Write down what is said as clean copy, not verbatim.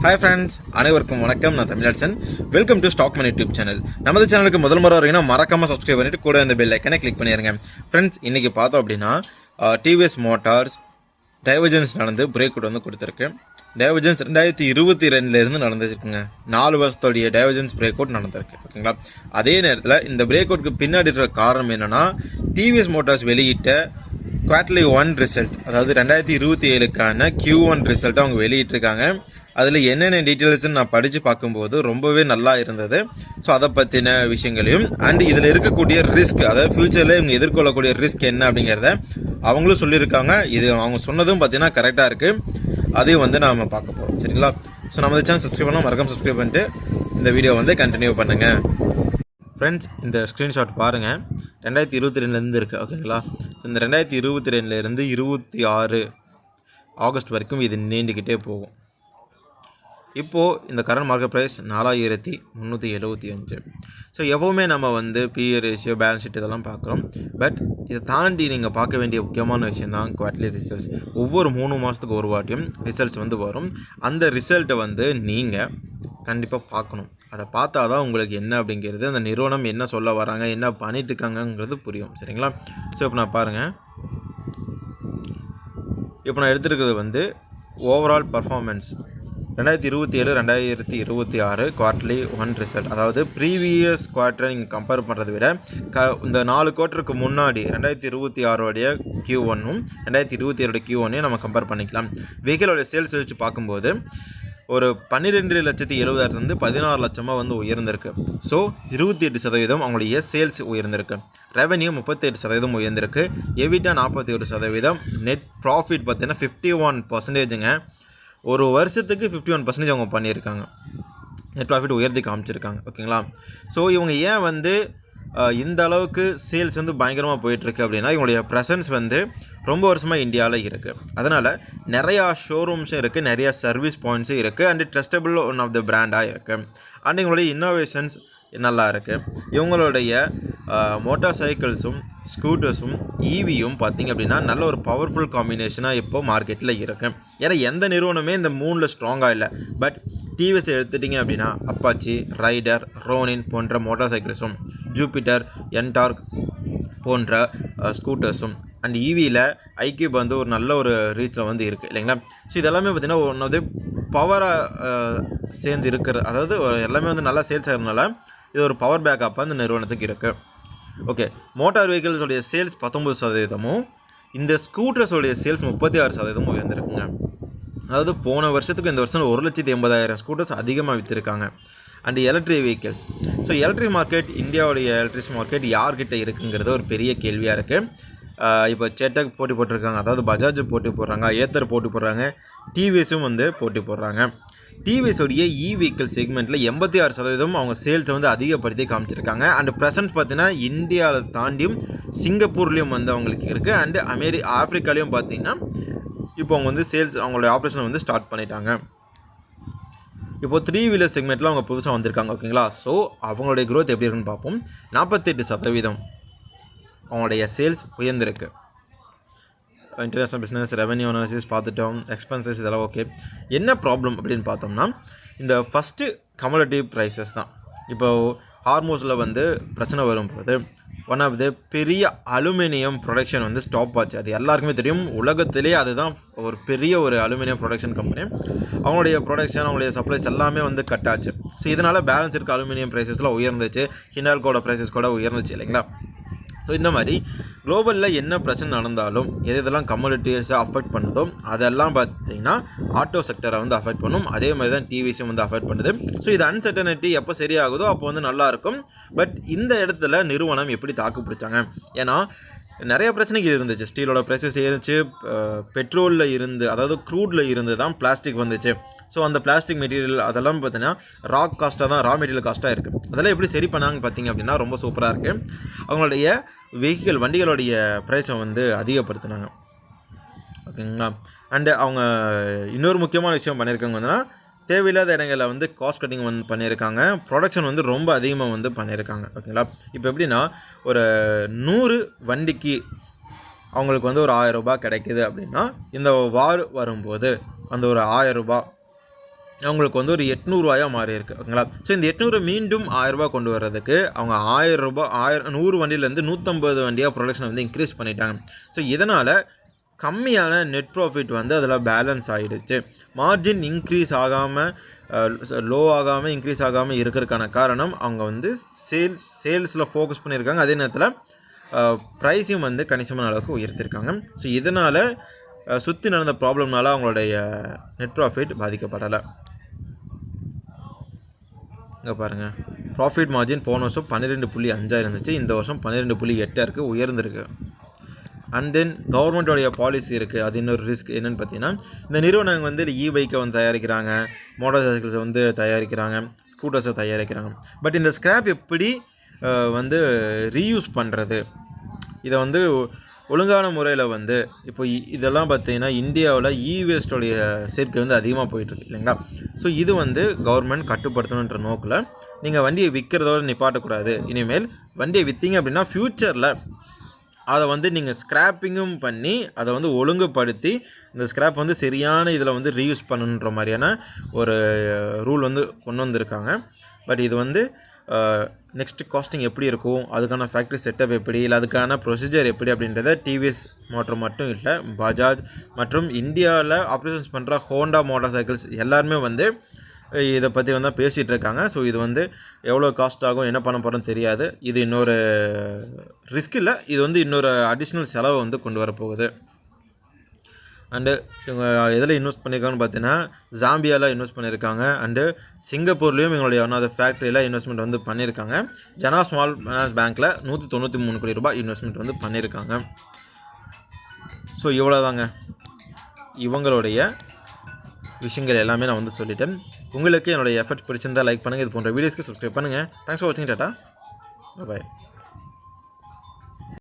Hi friends, அனைவருக்கும் வணக்கம். நான் Tamilarasan. Welcome to stock money YouTube channel. நமது சேனலுக்கு முதல் முறை வரீங்கன்னா மறக்காமல் சப்ஸ்கிரைப் பண்ணிட்டு கூட இந்த பெல் ஐக்கனை கிளிக் பண்ணிடுங்க. ஃப்ரெண்ட்ஸ், இன்றைக்கி பார்த்தோம் அப்படின்னா டிவிஎஸ் மோட்டார்ஸ் டைவர்ஜென்ஸ் நடந்து பிரேக் அவுட் வந்து கொடுத்துருக்கு. டைவர்ஜென்ஸ் 2022 நடந்துருக்குங்க. 4 வருஷத்தோடைய டைவர்ஜென்ஸ் பிரேக் அவுட் நடந்திருக்கு. ஓகேங்களா? அதே நேரத்தில் இந்த பிரேக் அவுட்க்கு பின்னாடி இருக்கிற காரணம் என்னென்னா, டிவிஎஸ் மோட்டார்ஸ் வெளியிட்ட குவார்டர்லி 1 ரிசல்ட், அதாவது 2027க்கான Q1 ரிசல்ட்டை அவங்க வெளியிட்டிருக்காங்க. அதில் என்னென்ன டீட்டெயில்ஸ்ன்னு நான் படித்து பார்க்கும்போது ரொம்பவே நல்லா இருந்தது. ஸோ அதை பற்றின விஷயங்களையும் அண்ட் இதில் இருக்கக்கூடிய ரிஸ்க், அதாவது ஃப்யூச்சரில் இவங்க எதிர்கொள்ளக்கூடிய ரிஸ்க் என்ன அப்படிங்கிறத அவங்களும் சொல்லியிருக்காங்க. இது அவங்க சொன்னதும் பார்த்தீங்கன்னா கரெக்டாக இருக்குது. அதையும் வந்து நாம் பார்க்க போகிறோம். சரிங்களா? ஸோ நம்ம சேனல் சப்ஸ்கிரைப் பண்ணால் மறக்காம சப்ஸ்கிரைப் பண்ணிட்டு இந்த வீடியோ வந்து கண்டினியூ பண்ணுங்கள். ஃப்ரெண்ட்ஸ், இந்த ஸ்க்ரீன்ஷாட் பாருங்கள். 2022 இருக்குது. ஓகேங்களா? ஸோ இந்த 2022 26 ஆகஸ்ட் வரைக்கும் இது நீண்டுக்கிட்டே போகும். இப்போது இந்த கரண்ட் மார்க்கெட் ப்ரைஸ் 4375. ஸோ எப்போவுமே நம்ம வந்து பிஇ ரேஷியோ, பேலன்ஸ் ஷீட் இதெல்லாம் பார்க்குறோம். பட் இதை தாண்டி நீங்கள் பார்க்க வேண்டிய முக்கியமான விஷயம் தான் குவார்டர்லி ரிசல்ட்ஸ். ஒவ்வொரு 3 மாதத்துக்கு ஒரு வாட்டியும் ரிசல்ட்ஸ் வந்து வரும். அந்த ரிசல்ட்டை வந்து நீங்கள் கண்டிப்பாக பார்க்கணும். அதை பார்த்தா தான் உங்களுக்கு என்ன அப்படிங்கிறது, அந்த நிறுவனம் என்ன சொல்ல வராங்க, என்ன பண்ணிட்டு இருக்காங்கங்கிறது புரியும். சரிங்களா? ஸோ இப்போ நான் பாருங்கள், இப்போ நான் எடுத்துருக்கிறது வந்து ஓவரால் பர்ஃபார்மன்ஸ் 2027 2026 குவார்டர்லி 1 ரிசல்ட். அதாவது ப்ரீவியஸ் குவார்ட்டரை நீங்கள் கம்பேர் பண்ணுறதை விட இந்த 4 குவார்ட்டருக்கு முன்னாடி 2026 Q1ம் 2027 Q1ஐயும் நம்ம கம்பேர் பண்ணிக்கலாம். வெஹிக்கிளோட சேல்ஸ் வச்சு பார்க்கும்போது ஒரு 12,70,000 வந்து 16 லட்சமாக வந்து உயர்ந்திருக்கு. ஸோ 28% அவங்களுடைய சேல்ஸ் உயர்ந்திருக்கு. ரெவன்யூ 38% உயர்ந்திருக்கு. எவிட்டா 41%. நெட் ப்ராஃபிட் பார்த்தீங்கன்னா 51%ங்க. ஒரு வருஷத்துக்கு 51% அவங்க பண்ணியிருக்காங்க. நெட் ப்ராஃபிட் உயர்த்தி காமிச்சிருக்காங்க. ஓகேங்களா? ஸோ இவங்க ஏன் வந்து இந்த அளவுக்கு சேல்ஸ் வந்து பயங்கரமாக போயிட்டுருக்கு அப்படின்னா, இவங்களுடைய ப்ரெசன்ஸ் வந்து ரொம்ப வருஷமாக இந்தியாவில் இருக்குது. அதனால் நிறையா ஷோரூம்ஸும் இருக்குது, நிறையா சர்வீஸ் பாயிண்ட்ஸும் இருக்குது, and trustable one of the பிராண்டாக இருக்குது. அண்ட் இவங்களுடைய இன்னோவேஷன்ஸ் நல்லா இருக்குது. இவங்களுடைய மோட்டார் சைக்கிள்ஸும் ஸ்கூட்டர்ஸும் ஈவியும் பார்த்திங்க அப்படின்னா நல்ல ஒரு பவர்ஃபுல் காம்பினேஷனாக இப்போது மார்க்கெட்டில் இருக்குது. ஏன்னா எந்த நிறுவனமே இந்த 3ல் ஸ்ட்ராங்காக இல்லை. பட் டிவிஎஸ் எடுத்துட்டிங்க அப்படின்னா அப்பாச்சி, ரைடர், ரோனின் போன்ற மோட்டார் சைக்கிள்ஸும், ஜூபிட்டர், என்டார்க் போன்ற ஸ்கூட்டர்ஸும், அண்ட் ஈவியில் ஐக்யூப் வந்து ஒரு நல்ல ஒரு ரீச்சில் வந்து இருக்குது இல்லைங்களா? ஸோ இதெல்லாமே பார்த்திங்கன்னா ஒன் ஆஃப் தி பவராக சேர்ந்து இருக்கிறது. அதாவது எல்லாமே வந்து நல்லா சேல்ஸ் ஆகிறதுனால இது ஒரு பவர் பேக்கப்பாக இந்த நிறுவனத்துக்கு இருக்குது. ஓகே, மோட்டார் வெஹிக்கிள்ஸோடைய சேல்ஸ் 19%, இந்த ஸ்கூட்டர்ஸோடைய சேல்ஸ் 36% உயர்ந்திருக்குங்க. அதாவது போன வருஷத்துக்கு இந்த வருஷம் 1,80,000 ஸ்கூட்டர்ஸ் அதிகமாக விற்றுருக்காங்க. And electric vehicles. So electric market, இந்தியாவுடைய எலக்ட்ரிக் மார்க்கெட் யார்கிட்ட இருக்குங்கிறது ஒரு பெரிய கேள்வியாக இருக்குது. இப்போ செட்டக் போட்டி போட்டிருக்காங்க, அதாவது பஜாஜ் போட்டி போடுறாங்க, ஏத்தர் போட்டி போடுறாங்க, டிவிஎஸும் வந்து போட்டி போடுறாங்க. டிவிஎஸோடைய வெஹிக்கிள் செக்மெண்ட்டில் 86% அவங்க சேல்ஸை வந்து அதிகப்படுத்தி காமிச்சிருக்காங்க. அண்ட் ப்ரெசன்ஸ் பார்த்தீங்கன்னா இந்தியாவில் தாண்டியும் சிங்கப்பூர்லேயும் வந்து அவங்களுக்கு இருக்குது. அண்டு ஆஃப்ரிக்காலேயும் பார்த்தீங்கன்னா இப்போ அவங்க வந்து சேல்ஸ், அவங்களுடைய ஆப்ரேஷனை வந்து ஸ்டார்ட் பண்ணிட்டாங்க. இப்போது 3 வீலர் செக்மெண்ட்டில் அவங்க புதுசாக வந்திருக்காங்க. ஓகேங்களா? ஸோ அவங்களுடைய க்ரோத் எப்படி இருக்குன்னு பார்ப்போம். 48% அவங்களுடைய சேல்ஸ் உயர்ந்திருக்கு. இன்டர்நேஷ்னல் பிஸ்னஸ், ரெவன்யூ அனாலிசிஸ் பார்த்துட்டோம், எக்ஸ்பென்சஸ் இதெல்லாம் ஓகே. என்ன ப்ராப்ளம் அப்படின்னு பார்த்தோம்னா, இந்த ஃபஸ்ட்டு கமோடிட்டி ப்ரைஸஸ் தான். இப்போது ஹார்மோஸில் வந்து பிரச்சனை வரும்போது ஒன் ஆஃப் த பெரிய அலுமினியம் ப்ரொடக்ஷன் வந்து ஸ்டாப் ஆச்சு. அது எல்லாருக்குமே தெரியும். உலகத்திலே அதுதான் ஒரு பெரிய ஒரு அலுமினியம் ப்ரொடக்ஷன் கம்பெனி. அவங்களுடைய ப்ரொடக்ஷன், அவங்களுடைய சப்ளைஸ் எல்லாமே வந்து கட் ஆச்சு. ஸோ இதனால் பேலன்ஸ் இருக்க அலுமினியம் ப்ரைஸஸ்லாம் உயர்ந்துச்சு. ஹிண்டால்கோட ப்ரைஸஸ் கூட உயர்ந்துச்சு இல்லைங்களா? ஸோ இந்த மாதிரி குளோபலில் என்ன பிரச்சனை நடந்தாலும் எதெல்லாம் கமோடிட்டிஸை அஃபெக்ட் பண்ணுதோ அதெல்லாம் பார்த்திங்கன்னா ஆட்டோ செக்டரை வந்து அஃபெக்ட் பண்ணும். அதே மாதிரி தான் டிவிஸும் வந்து அஃபெக்ட் பண்ணுது. ஸோ இது அன்சர்டனிட்டி எப்போ சரியாகுதோ அப்போ வந்து நல்லாயிருக்கும். பட் இந்த இடத்துல நிறுவனம் எப்படி தாக்கு பிடிச்சாங்க? ஏன்னா நிறைய பிரச்சனைகள் இருந்துச்சு. ஸ்டீலோட ப்ரைஸஸ் ஏறிச்சு, பெட்ரோலில் இருந்து, அதாவது க்ரூடில் இருந்து தான் பிளாஸ்டிக் வந்துச்சு. ஸோ அந்த பிளாஸ்டிக் மெட்டீரியல் அதெல்லாம் பார்த்தீங்கன்னா ரா மெட்டீரியல் காஸ்ட்டாக இருக்குது. அதெல்லாம் எப்படி சரி பண்ணாங்கன்னு பார்த்தீங்க அப்படின்னா ரொம்ப சூப்பராக இருக்குது. அவங்களுடைய வண்டிகளுடைய ப்ரைஸை வந்து அதிகப்படுத்தினாங்க. ஓகேங்களா? அண்டு அவங்க இன்னொரு முக்கியமான விஷயம் பண்ணியிருக்காங்க வந்துன்னா, தேவையில்லாத இடங்களில் வந்து காஸ்ட் கட்டிங் வந்து பண்ணியிருக்காங்க. ப்ரொடக்ஷன் வந்து ரொம்ப அதிகமாக வந்து பண்ணியிருக்காங்க. ஓகேங்களா? இப்போ எப்படின்னா, ஒரு 100 வண்டிக்கு அவங்களுக்கு வந்து ஒரு 1000 ரூபாய் கிடைக்குது அப்படின்னா, இந்த வார் வரும்போது அந்த ஒரு 1000 ரூபாய் அவங்களுக்கு வந்து ஒரு 800 மாறி இருக்குது ஓகேங்களா. ஸோ இந்த 800 மீண்டும் 1000 கொண்டு வர்றதுக்கு அவங்க 1000 100 வண்டியிலேருந்து 150 வண்டியாக ப்ரொடக்ஷனை வந்து இன்க்ரீஸ் பண்ணிட்டாங்க. ஸோ இதனால் கம்மியான நெட் ப்ராஃபிட் வந்து அதில் பேலன்ஸ் ஆகிடுச்சு. மார்ஜின் இன்க்ரீஸ் ஆகாமல் லோ ஆகாமல் இன்க்ரீஸ் ஆகாமல் இருக்கிறதுக்கான காரணம் அவங்க வந்து சேல்ஸில் ஃபோக்கஸ் பண்ணியிருக்காங்க. அதே நேரத்தில் ப்ரைஸையும் வந்து கணிசமான அளவுக்கு உயர்த்திருக்காங்க. ஸோ இதனால் சுற்றி நடந்த ப்ராப்ளம்னால அவங்களுடைய நெட் ப்ராஃபிட் பாதிக்கப்படலை. இங்கே பாருங்கள், ப்ராஃபிட் மார்ஜின் போன வருஷம் 12.5 இருந்துச்சு, இந்த வருஷம் 12.8 இருக்குது, உயர்ந்திருக்கு. அண்ட் தென் கவர்மெண்ட்டோடைய பாலிசி இருக்குது. அது இன்னொரு ரிஸ்க் என்னென்னு பார்த்தீங்கன்னா, இந்த நிறுவனங்கள் வந்து இ-பைக்கை வந்து தயாரிக்கிறாங்க, மோட்டார் சைக்கிள்ஸை வந்து தயாரிக்கிறாங்க, ஸ்கூட்டர்ஸை தயாரிக்கிறாங்க. பட் இந்த ஸ்க்ராப் எப்படி வந்து ரீயூஸ் பண்ணுறது, இதை வந்து ஒழுங்கான முறையில் வந்து இப்போ இதெல்லாம் பார்த்தீங்கன்னா இந்தியாவில் வேஸ்ட்டோடைய சேர்க்கை வந்து அதிகமாக போயிட்டுருக்கு இல்லைங்களா. ஸோ இது வந்து கவர்மெண்ட் கட்டுப்படுத்தணுன்ற நோக்கில் நீங்கள் வண்டியை விற்கிறதோடு நிப்பாட்டக்கூடாது. இனிமேல் வண்டியை விற்றீங்க அப்படின்னா ஃப்யூச்சரில் அதை வந்து நீங்கள் ஸ்க்ராப்பிங்கும் பண்ணி அதை வந்து ஒழுங்குபடுத்தி இந்த ஸ்க்ராப் வந்து சரியான இதில் வந்து ரீயூஸ் பண்ணணுன்ற மாதிரியான ஒரு ரூல் வந்து கொண்டு வந்திருக்காங்க. பட் இது வந்து நெக்ஸ்ட் காஸ்டிங் எப்படி இருக்கும், அதுக்கான ஃபேக்ட்ரி செட்டப் எப்படி, இல்லை அதுக்கான ப்ரொசீஜர் எப்படி அப்படின்றத டிவிஎஸ் மோட்டர் மட்டும் இல்லை, பஜாஜ் மற்றும் இந்தியாவில் ஆப்ரேஷன்ஸ் பண்ணுற ஹோண்டா மோட்டார் சைக்கிள்ஸ் எல்லாருமே வந்து இதை பற்றி வந்து பேசிகிட்டு இருக்காங்க. ஸோ இது வந்து எவ்வளோ காஸ்ட் ஆகும், என்ன பண்ண போகிறோன்னு தெரியாது. இது இன்னொரு ரிஸ்க் இல்லை, இது வந்து இன்னொரு அடிஷ்னல் செலவை வந்து கொண்டு வரப்போகுது. அண்டு இவங்க எதில் இன்வெஸ்ட் பண்ணியிருக்காங்கன்னு பார்த்தீங்கன்னா ஜாம்பியாவில் இன்வெஸ்ட் பண்ணியிருக்காங்க. அண்டு சிங்கப்பூர்லேயும் இவங்களுடைய ஒன்றாவது ஃபேக்ட்ரியில் இன்வெஸ்ட்மெண்ட் வந்து பண்ணியிருக்காங்க. ஜனா ஸ்மால் ஃபைனான்ஸ் பேங்க்கில் 193 கோடி ரூபாய் இன்வெஸ்ட்மெண்ட் வந்து பண்ணியிருக்காங்க. ஸோ இவ்வளோதாங்க இவங்களுடைய விஷயங்கள் எல்லாமே நான் வந்து சொல்லிட்டேன். உங்களுக்கு என்னுடைய எஃபர்ட்ஸ் பிடிச்சிருந்தால் லைக் பண்ணுங்கள், இது போன்ற வீடியோஸ்க்கு சப்ஸ்கிரைப் பண்ணுங்கள். தேங்க்ஸ் ஃபார் வாட்சிங். டாட்டா, பாய்.